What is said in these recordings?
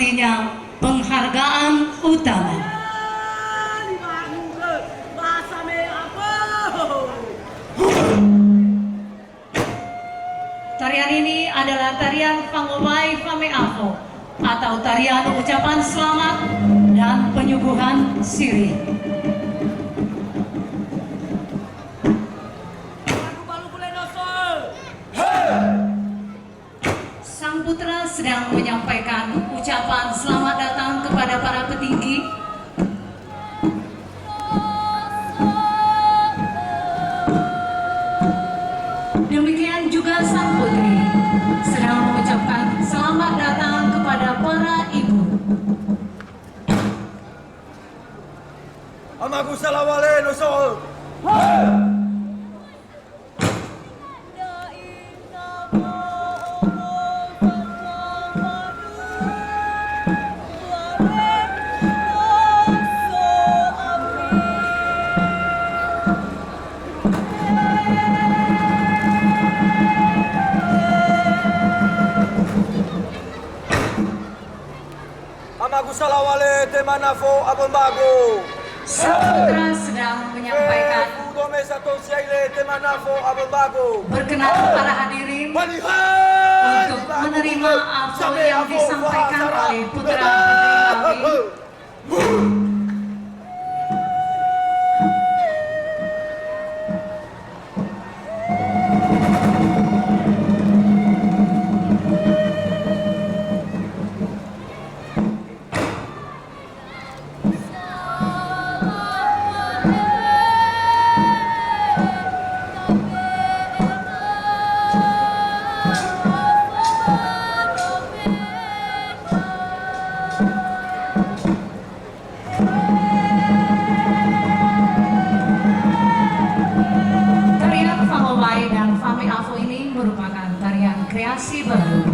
dirinya penghargaan utama. Tarian ini adalah tarian Pangobay Fameafo atau tarian ucapan selamat dan penyuguhan sirih. Sang putra sedang menyampaikan ucapan selamat datang kepada para petinggi. Demikian juga sang putri sedang mengucapkan selamat datang kepada para ibu. Amaku salawale no sol. Amaku salawale temanafo abon bago. Sang putra sedang menyampaikan berkenan para hadirin untuk menerima apa yang disampaikan oleh putra putri kami. Tarian Pangobay dan Fameafo ini merupakan tarian kreasi baru.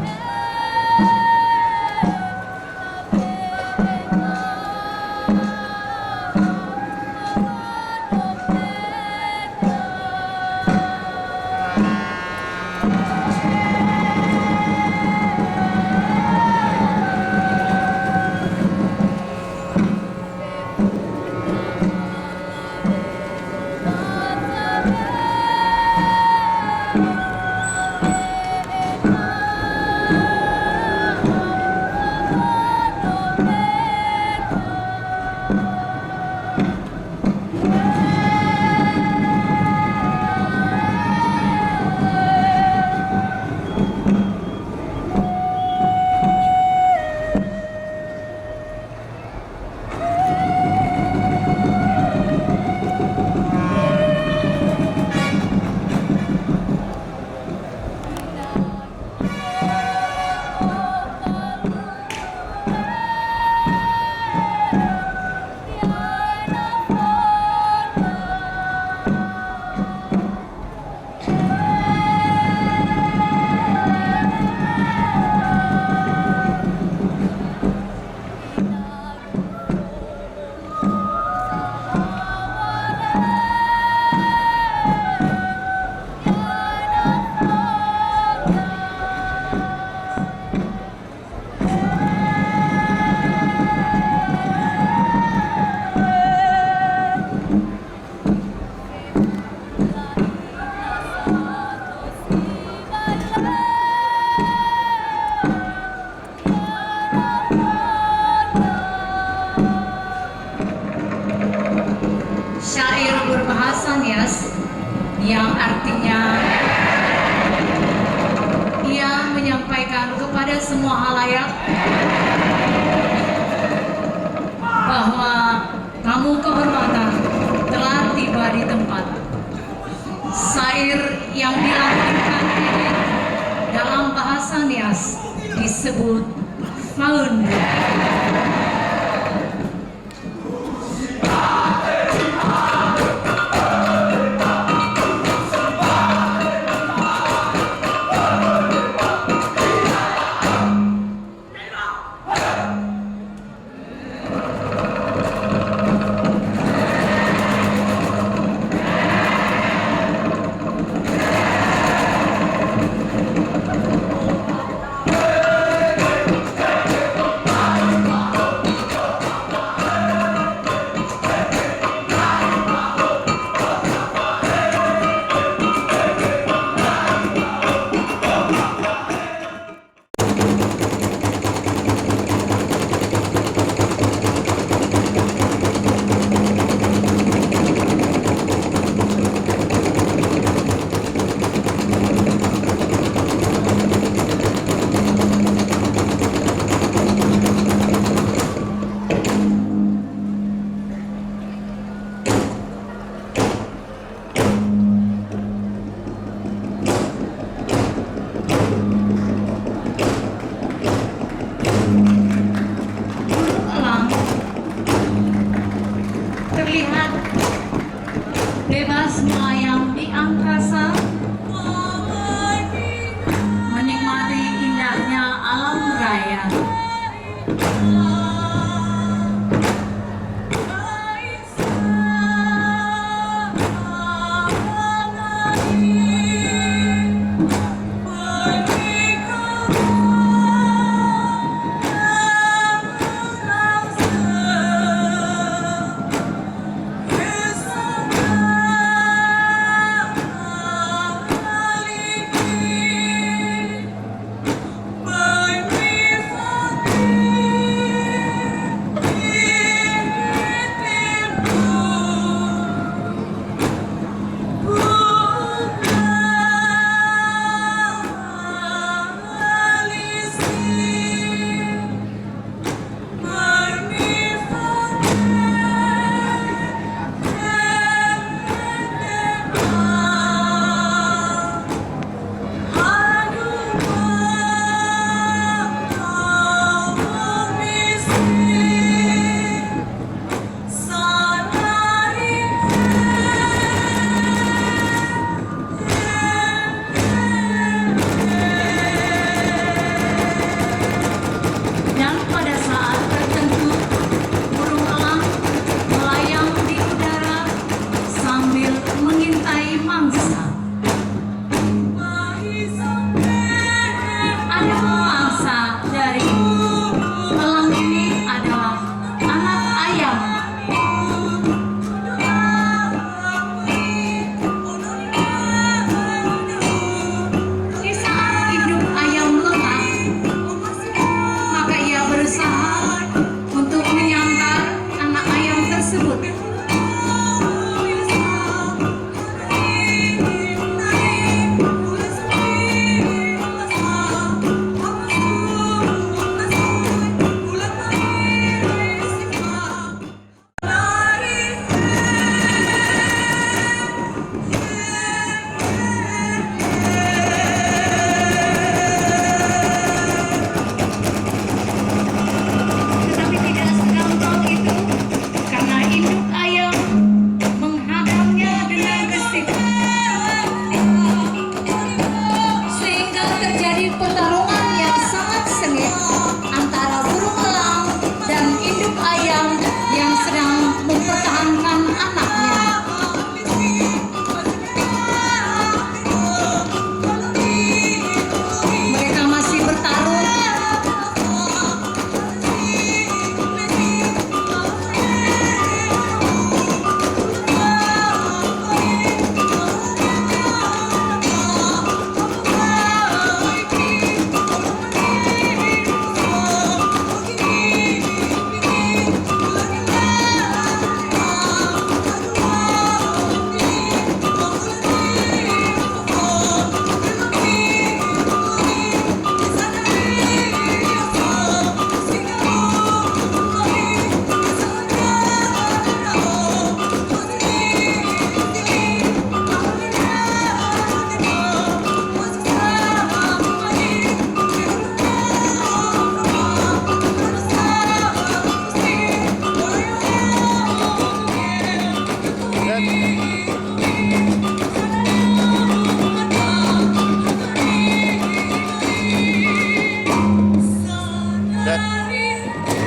Syair berbahasa Nias yang artinya ia menyampaikan kepada semua halayak bahwa tamu kehormatan telah tiba di tempat. Syair yang dilantunkan ini dalam bahasa Nias disebut faun. angkasa, menikmati indahnya alam raya.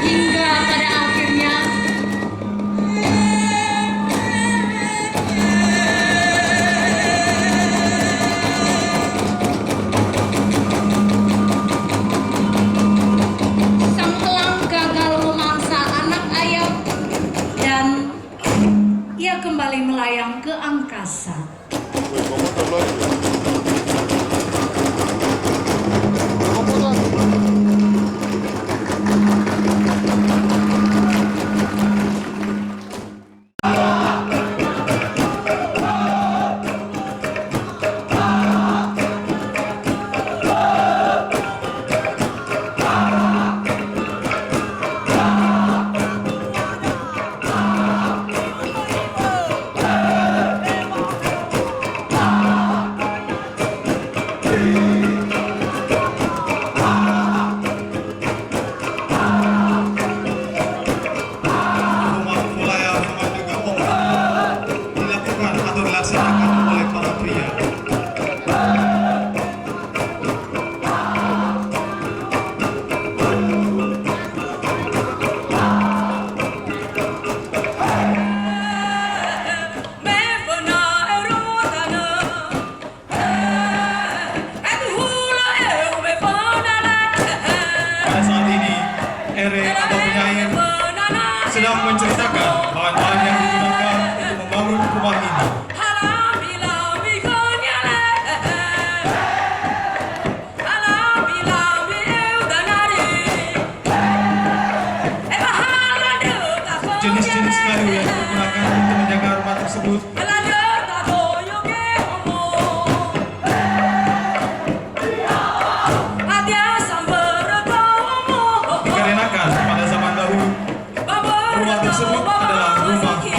Hingga pada akhirnya sang elang gagal memangsa anak ayam dan ia kembali melayang ke angkasa. menceritakan bahan-bahan yang digunakan untuk membangun rumah ini. Jenis-jenis kayu yang digunakan untuk menjaga rumah tersebut dikarenakan pada zaman dahulu rumah tersebut adalah rumah kampung.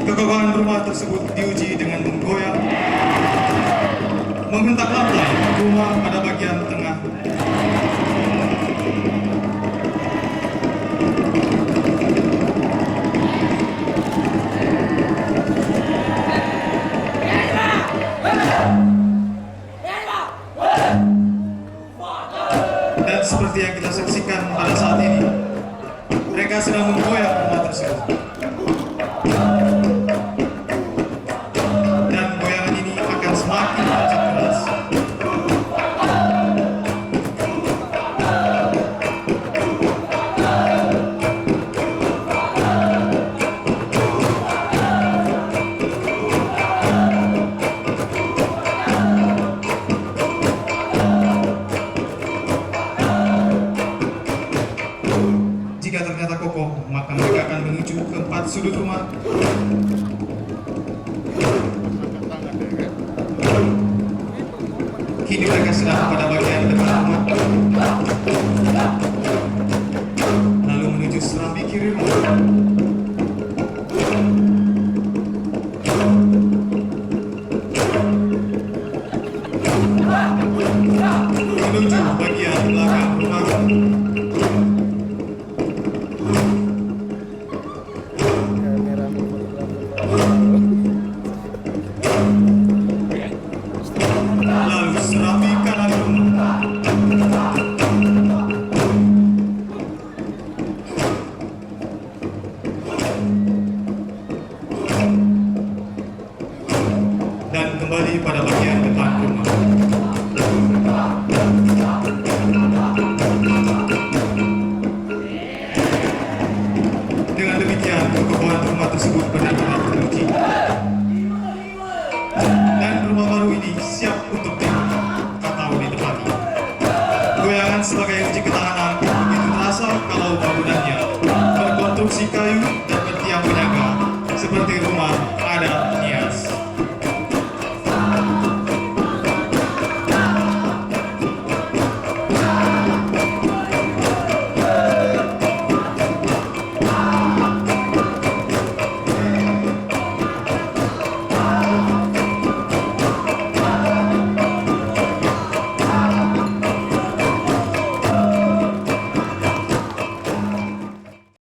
Kekokohan rumah tersebut diuji dengan menggoyang, menghentak lantai rumah pada bagian tengah. Dan seperti yang kita saksikan pada saat ini, mereka sedang menggoyang rumah tersebut. Dan goyangan ini akan semakin lanjut keras. Jika ternyata kokoh, maka mereka akan menuju ke 4 sudut rumah. Kini mereka sedang pada bagian depan rumah, lalu menuju serambi kiri rumah. Menuju bagian belakang rumah. Lalu serambi kanan rumah. Dan kembali pada bagian depan rumah. Dengan demikian, kekokohan rumah tersebut benar-benar teruji. Dan rumah baru ini siap untuk ditempati. Goyangan sebagai uji ketahanan begitu terasa kalau bangunannya berkonstruksi kayu